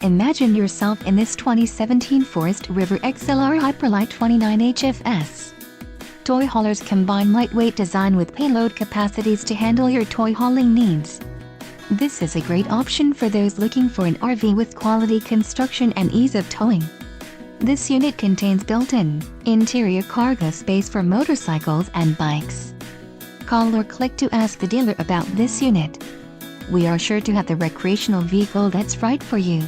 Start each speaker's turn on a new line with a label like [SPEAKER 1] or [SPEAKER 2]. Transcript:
[SPEAKER 1] Imagine yourself in this 2017 Forest River XLR Hyperlite 29HFS. Toy haulers combine lightweight design with payload capacities to handle your toy hauling needs. This is a great option for those looking for an RV with quality construction and ease of towing. This unit contains built-in, interior cargo space for motorcycles and bikes. Call or click to ask the dealer about this unit. We are sure to have the recreational vehicle that's right for you.